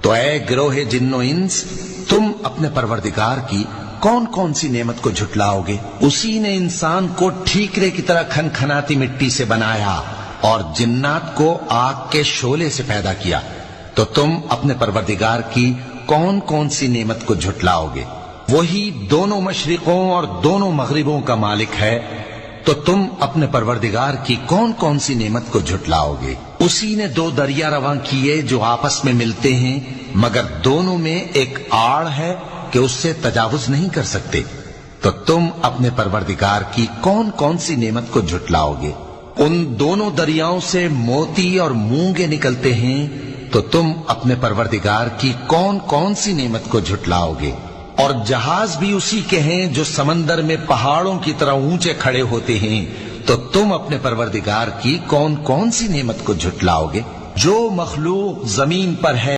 تو اے گروہ جن و انس، تم اپنے پروردگار کی کون کون سی نعمت کو جھٹلاؤ گے؟ اسی نے انسان کو ٹھیکرے کی طرح کھنکھناتی مٹی سے بنایا اور جنات کو آگ کے شعلے سے پیدا کیا، تو تم اپنے پروردگار کی کون کون سی نعمت کو جھٹلاؤ گے؟ وہی دونوں مشرقوں اور دونوں مغربوں کا مالک ہے، تو تم اپنے پروردگار کی کون کون سی نعمت کو جھٹلاؤ گے؟ اسی نے دو دریا رواں کیے جو آپس میں ملتے ہیں، مگر دونوں میں ایک آڑ ہے کہ اس سے تجاوز نہیں کر سکتے، تو تم اپنے پروردگار کی کون کون سی نعمت کو جھٹلاؤ گے؟ ان دونوں دریاؤں سے موتی اور مونگے نکلتے ہیں، تو تم اپنے پروردگار کی کون کون سی نعمت کو جھٹلاؤ گے؟ اور جہاز بھی اسی کے ہیں جو سمندر میں پہاڑوں کی طرح اونچے کھڑے ہوتے ہیں، تو تم اپنے پروردگار کی کون کون سی نعمت کو جھٹلاؤ گے؟ جو مخلوق زمین پر ہے